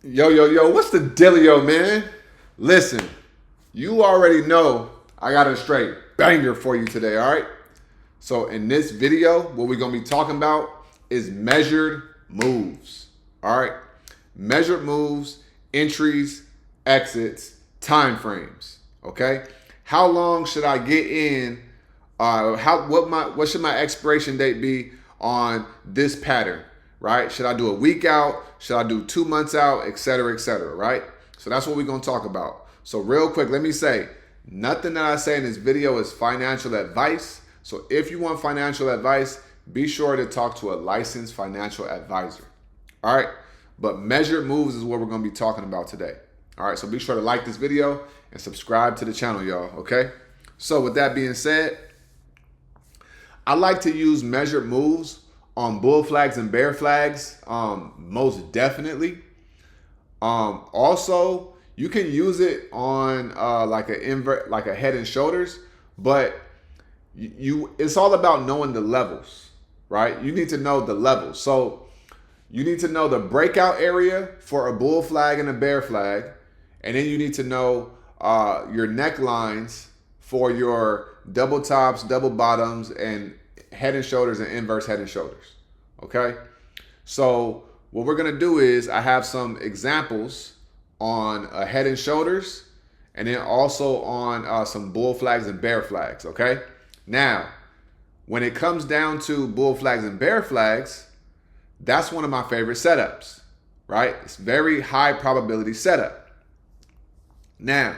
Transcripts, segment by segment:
Yo, what's the dealio, man? Listen, you already know I got a straight banger for you today, all right? So in this video, what we're gonna be talking about is measured moves, all right? Measured moves, entries, exits, time frames, okay? How long should I get in? What should my expiration date be on this pattern, right? Should I do a week out? Should I do 2 months out, et cetera, right? So that's what we're gonna talk about. So real quick, let me say, nothing that I say in this video is financial advice. So if you want financial advice, be sure to talk to a licensed financial advisor. All right, but measured moves is what we're gonna be talking about today. All right, so be sure to like this video and subscribe to the channel, y'all, okay? So with that being said, I like to use measured moves on bull flags and bear flags, most definitely. Also, you can use it on like a head and shoulders, but it's all about knowing the levels, right? You need to know the levels. So you need to know the breakout area for a bull flag and a bear flag, and then you need to know your necklines for your double tops, double bottoms, and head and shoulders and inverse head and shoulders. Okay, so what we're gonna do is I have some examples on head and shoulders, and then also on some bull flags and bear flags. Okay, now when it comes down to bull flags and bear flags, that's one of my favorite setups, right? It's very high probability setup. Now,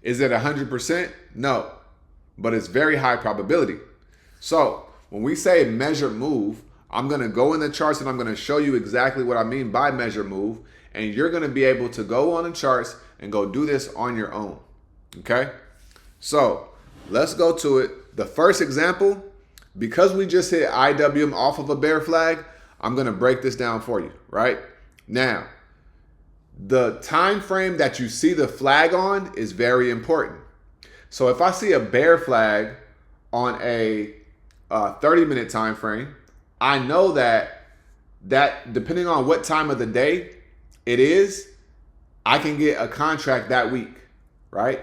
is it 100%? No, but it's very high probability. So when we say measured move, I'm gonna go in the charts and I'm gonna show you exactly what I mean by measured move, and you're gonna be able to go on the charts and go do this on your own, okay? So let's go to it. The first example, because we just hit IWM off of a bear flag, I'm gonna break this down for you, right? Now, the time frame that you see the flag on is very important. So if I see a bear flag on a 30-minute time frame, I know that depending on what time of the day it is, I can get a contract that week, right?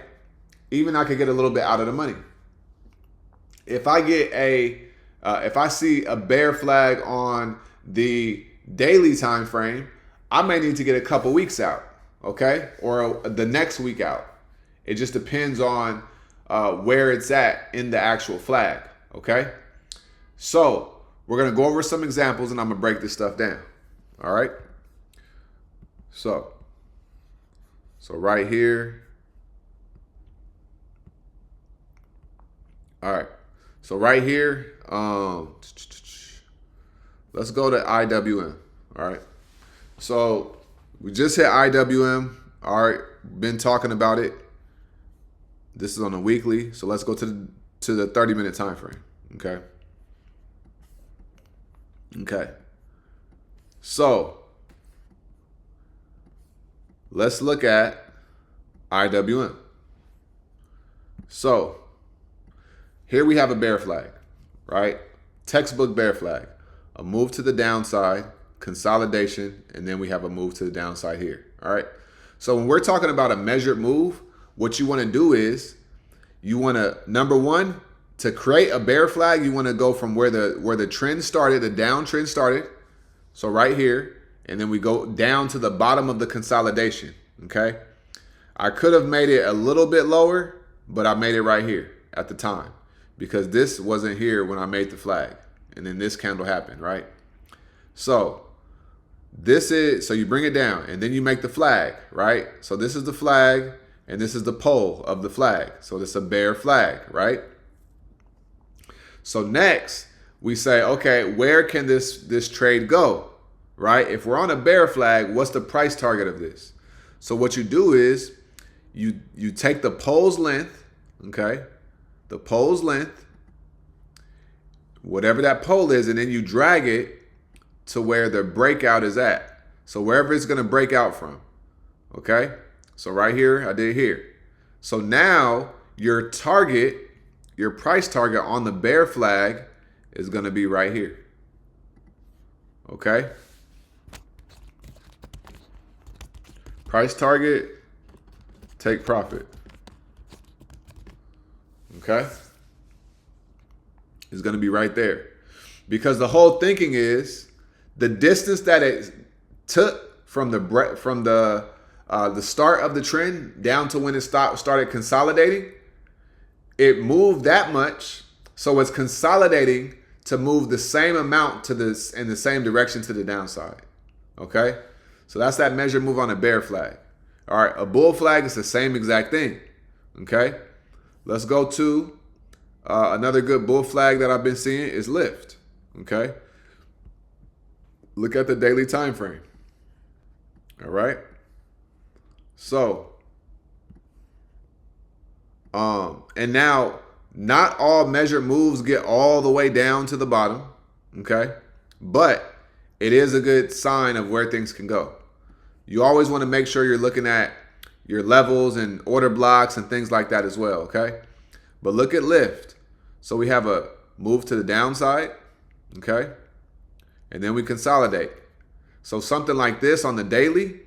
Even I could get a little bit out of the money. If I see a bear flag on the daily time frame, I may need to get a couple weeks out, okay? Or the next week out. It just depends on where it's at in the actual flag, okay? So we're gonna go over some examples and I'm gonna break this stuff down, all right? So right here, all right. So right here, let's go to IWM, all right? So we just hit IWM, all right, been talking about it. This is on a weekly, so let's go to the 30-minute time frame, okay? Okay, so let's look at IWM. So here we have a bear flag, right? Textbook bear flag. A move to the downside, consolidation, and then we have a move to the downside here, all right? So when we're talking about a measured move, what you want to do is you want to, number one, to create a bear flag, you want to go from where the trend started, the downtrend started. So right here, and then we go down to the bottom of the consolidation, okay? I could have made it a little bit lower, but I made it right here at the time because this wasn't here when I made the flag. And then this candle happened, right? So so you bring it down and then you make the flag, right? So this is the flag and this is the pole of the flag. So this is a bear flag, right? So next we say, okay, where can this trade go, right? If we're on a bear flag, what's the price target of this? So what you do is you take the pole's length, okay? The pole's length, whatever that pole is, and then you drag it to where the breakout is at. So wherever it's gonna break out from, okay? So right here, I did here. So now your target, your price target on the bear flag is gonna be right here, okay? Price target, take profit. Okay? It's going to be right there. Because the whole thinking is the distance that it took from the start of the trend down to when it started consolidating, it moved that much, so it's consolidating to move the same amount to this in the same direction to the downside. Okay, so that's that measure move on a bear flag. All right, a bull flag is the same exact thing. Okay, let's go to another good bull flag that I've been seeing is lift. Okay, look at the daily time frame. All right, so and now not all measured moves get all the way down to the bottom. Okay, but it is a good sign of where things can go. You always want to make sure you're looking at your levels and order blocks and things like that as well. Okay, but look at lift. So we have a move to the downside. Okay, and then we consolidate. So something like this on the daily,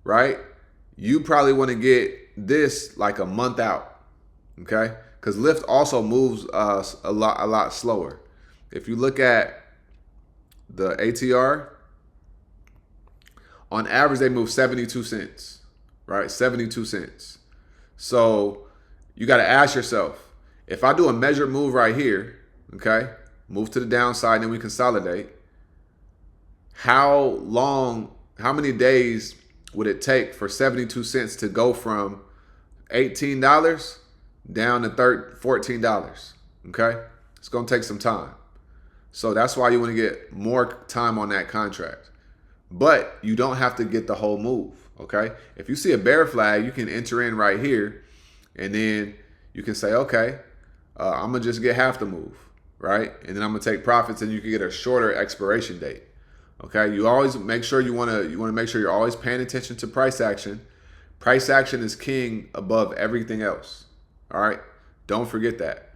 right? You probably want to get this like a month out, okay? Because lift also moves a lot slower. If you look at the ATR, on average they move 72 cents, right? 72 cents. So you got to ask yourself, if I do a measured move right here, okay, move to the downside, then we consolidate, how many days would it take for 72 cents to go from $18 down to $14? Okay, it's gonna take some time. So that's why you want to get more time on that contract. But you don't have to get the whole move. Okay, if you see a bear flag, you can enter in right here, and then you can say, okay, I'm gonna just get half the move, right? And then I'm gonna take profits, and you can get a shorter expiration date. Okay, you always make sure you want to make sure you're always paying attention to price action. Price action is king above everything else. All right, don't forget that.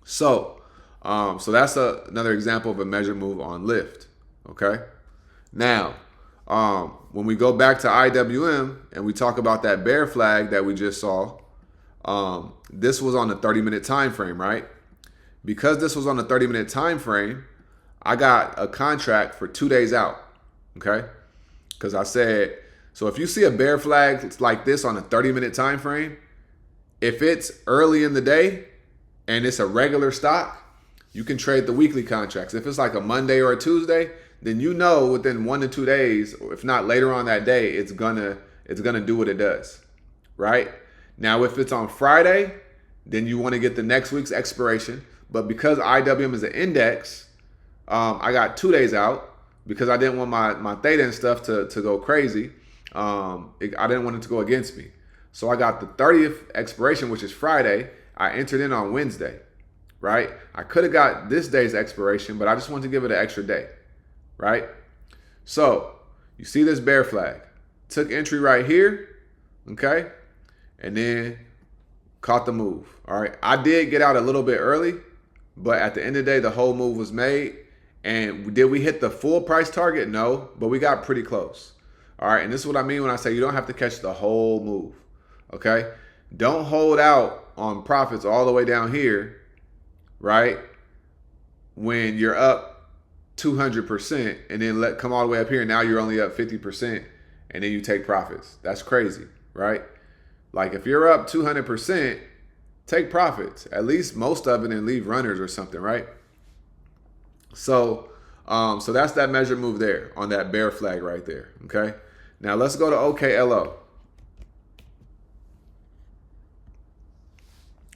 So that's another example of a measured move on lift. Okay, now when we go back to IWM and we talk about that bear flag that we just saw, this was on the 30-minute time frame, right? Because this was on the 30-minute time frame, I got a contract for 2 days out, okay? Because I said, so if you see a bear flag like this on a 30-minute time frame, if it's early in the day and it's a regular stock, you can trade the weekly contracts. If it's like a Monday or a Tuesday, then you know within 1 to 2 days, or if not later on that day, it's gonna do what it does, right? Now, if it's on Friday, then you want to get the next week's expiration. But because IWM is an index, I got 2 days out because I didn't want my theta and stuff to go crazy. I didn't want it to go against me. So I got the 30th expiration, which is Friday. I entered in on Wednesday, right? I could have got this day's expiration, but I just wanted to give it an extra day, right? So you see this bear flag. Took entry right here, okay? And then caught the move, all right? I did get out a little bit early, but at the end of the day, the whole move was made. And did we hit the full price target? No, but we got pretty close. All right, and this is what I mean when I say you don't have to catch the whole move, okay? Don't hold out on profits all the way down here, right? When you're up 200% and then come all the way up here and now you're only up 50% and then you take profits. That's crazy, right? Like if you're up 200%, take profits, at least most of it, and leave runners or something, right? So that's that measure move there on that bear flag right there. Okay. Now let's go to OKLO.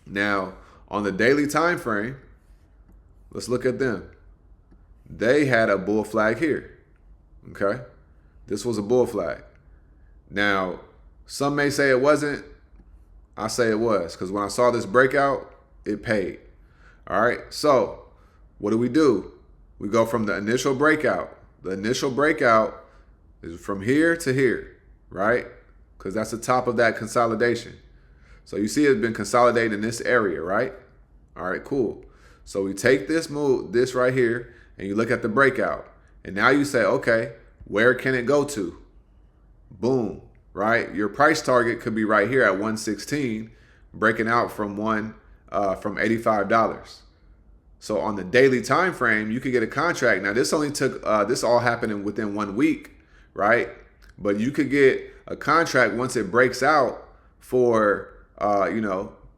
Now on the daily time frame, let's look at them. They had a bull flag here. Okay. This was a bull flag. Now some may say it wasn't. I say it was, because when I saw this breakout, it paid. All right. So what do? We go from the initial breakout. The initial breakout is from here to here, right? Because that's the top of that consolidation. So you see it's been consolidated in this area, right? All right, cool. So we take this right here, and you look at the breakout. And now you say, okay, where can it go to? boom, right? Your price target could be right here at 116, breaking out from from $85. So on the daily time frame, you could get a contract. Now this only took this all happening within 1 week, right? But you could get a contract once it breaks out for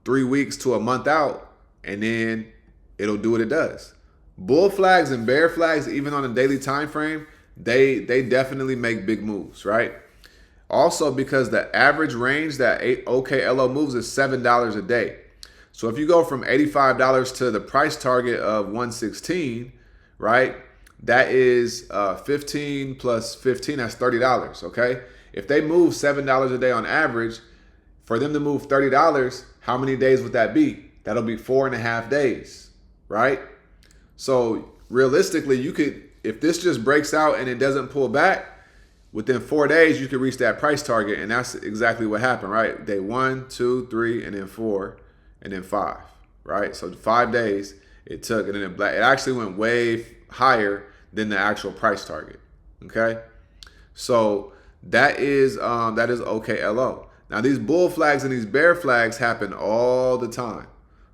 3 weeks to a month out, and then it'll do what it does. Bull flags and bear flags, even on a daily time frame, they definitely make big moves, right? Also, because the average range that OKLO moves is $7 a day. So if you go from $85 to the price target of 116, right? That is 15 plus 15, that's $30, okay? If they move $7 a day on average, for them to move $30, how many days would that be? That'll be 4.5 days, right? So realistically, you could, if this just breaks out and it doesn't pull back, within 4 days, you could reach that price target. And that's exactly what happened, right? Day 1, 2, 3, and then 4, and then 5, right? So 5 days it took, and then it actually went way higher than the actual price target, okay? So that is OKLO. Now these bull flags and these bear flags happen all the time,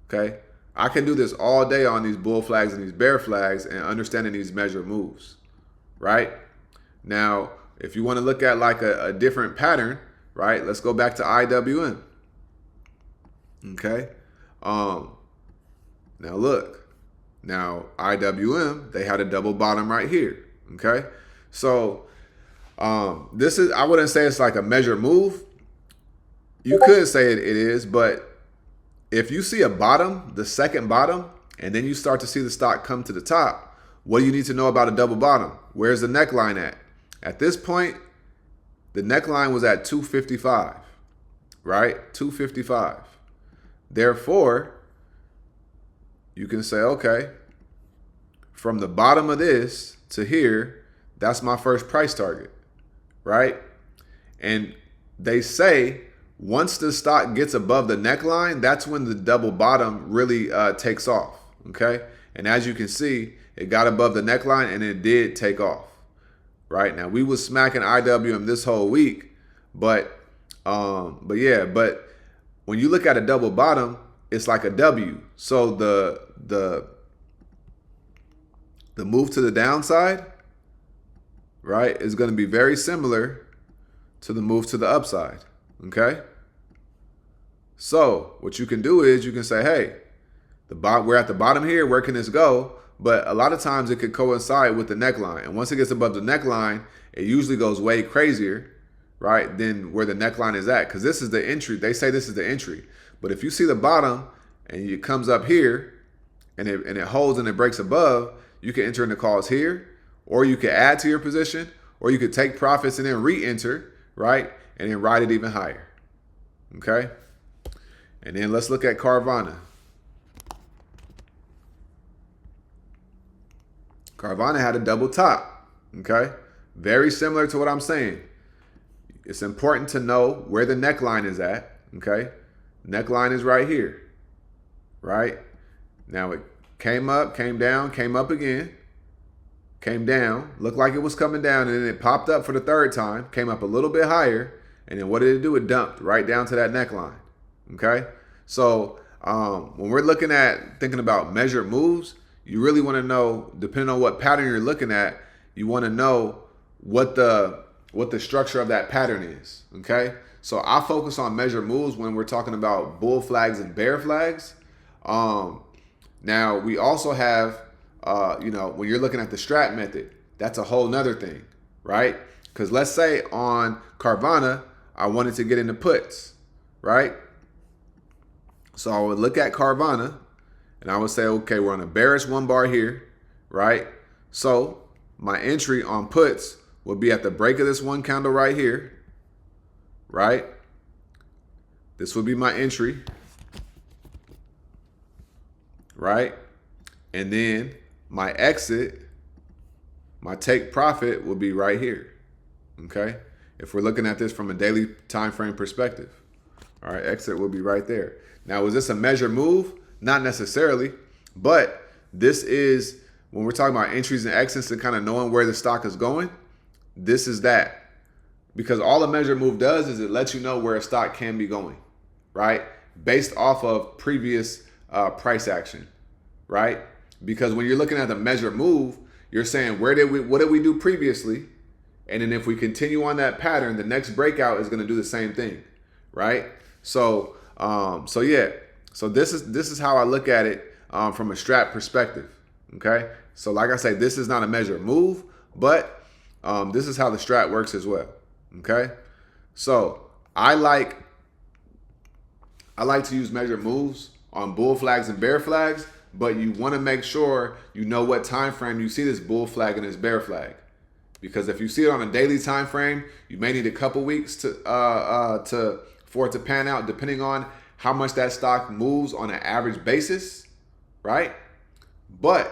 okay? I can do this all day on these bull flags and these bear flags and understanding these measure moves, right? Now, if you want to look at like a different pattern, right? Let's go back to IWM, okay? Now look, now IWM, they had a double bottom right here, okay? So this is, I wouldn't say it's like a measure move. You could say it is, but if you see a bottom, the second bottom, and then you start to see the stock come to the top, what do you need to know about a double bottom? Where's the neckline at? At this point, the neckline was at 255, right? 255. Therefore, you can say, okay, from the bottom of this to here, that's my first price target, right? And they say once the stock gets above the neckline, that's when the double bottom really takes off, okay? And as you can see, it got above the neckline and it did take off, right? Now, we was smacking IWM this whole week, but when you look at a double bottom, it's like a W. So the move to the downside, right, is going to be very similar to the move to the upside, okay? So what you can do is you can say, hey, we're at the bottom here, where can this go? But a lot of times it could coincide with the neckline. And once it gets above the neckline, it usually goes way crazier, right, than where the neckline is at. Because this is the entry. They say this is the entry. But if you see the bottom and it comes up here and it holds and it breaks above, you can enter in the calls here, or you could add to your position, or you could take profits and then re-enter, right, and then ride it even higher, okay? And then let's look at Carvana. Carvana had a double top, okay? Very similar to what I'm saying. It's important to know where the neckline is at, okay? Neckline is right here, right? Now it came up, came down, came up again, came down, looked like it was coming down, and then it popped up for the third time, came up a little bit higher, and then what did it do? It dumped right down to that neckline, okay? So when we're looking at thinking about measured moves, you really want to know, depending on what pattern you're looking at, you want to know what the structure of that pattern is, okay? So I focus on measured moves when we're talking about bull flags and bear flags. Now, we also have, when you're looking at the Strat method, that's a whole nother thing, right? Because let's say on Carvana, I wanted to get into puts, right? So I would look at Carvana and I would say, okay, we're on a bearish one bar here, right? So my entry on puts would be at the break of this one candle right here, right? This would be my entry, right? And then my exit, my take profit will be right here, okay? If we're looking at this from a daily time frame perspective, all right, exit will be right there. Now, is this a measured move? Not necessarily, but this is, when we're talking about entries and exits and kind of knowing where the stock is going, this is that. Because all a measure move does is it lets you know where a stock can be going, right? Based off of previous price action, right? Because when you're looking at the measure move, you're saying what did we do previously? And then if we continue on that pattern, the next breakout is going to do the same thing, right? So yeah. So this is how I look at it from a strat perspective. Okay. So like I say, this is not a measure move, but this is how the strat works as well. Okay. So I like to use measure moves on bull flags and bear flags, but you want to make sure you know what time frame you see this bull flag and this bear flag. Because if you see it on a daily time frame, you may need a couple weeks for it to pan out, depending on how much that stock moves on an average basis, right? But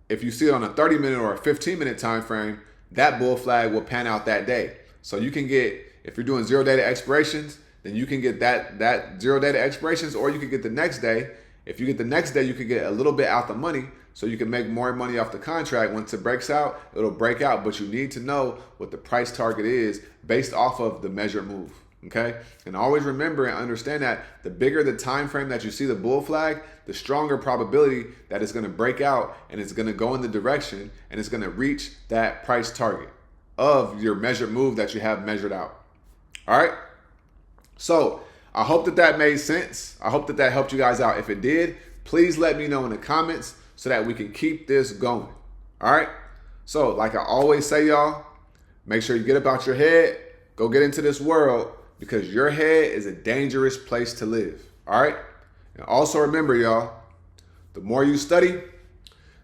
if you see it on a 30-minute or a 15-minute time frame, that bull flag will pan out that day. So you can get, if you're doing zero data expirations, then you can get that zero data expirations, or you can get the next day. If you get the next day, you can get a little bit out the money, so you can make more money off the contract. Once it breaks out, it'll break out, but you need to know what the price target is based off of the measure move. Okay, and always remember and understand that the bigger the time frame that you see the bull flag, the stronger probability that it's going to break out and it's going to go in the direction and it's going to reach that price target of your measured move that you have measured out. All right. So I hope that made sense. I hope that helped you guys out. If it did, please let me know in the comments so that we can keep this going. All right. So like I always say, y'all, make sure you get up out your head, go get into this world, because your head is a dangerous place to live. All right. And also remember, y'all, the more you study,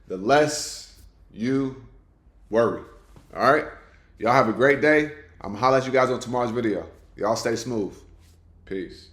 the less you worry. All right. Y'all have a great day. I'm gonna holler at you guys on tomorrow's video. Y'all stay smooth. Peace.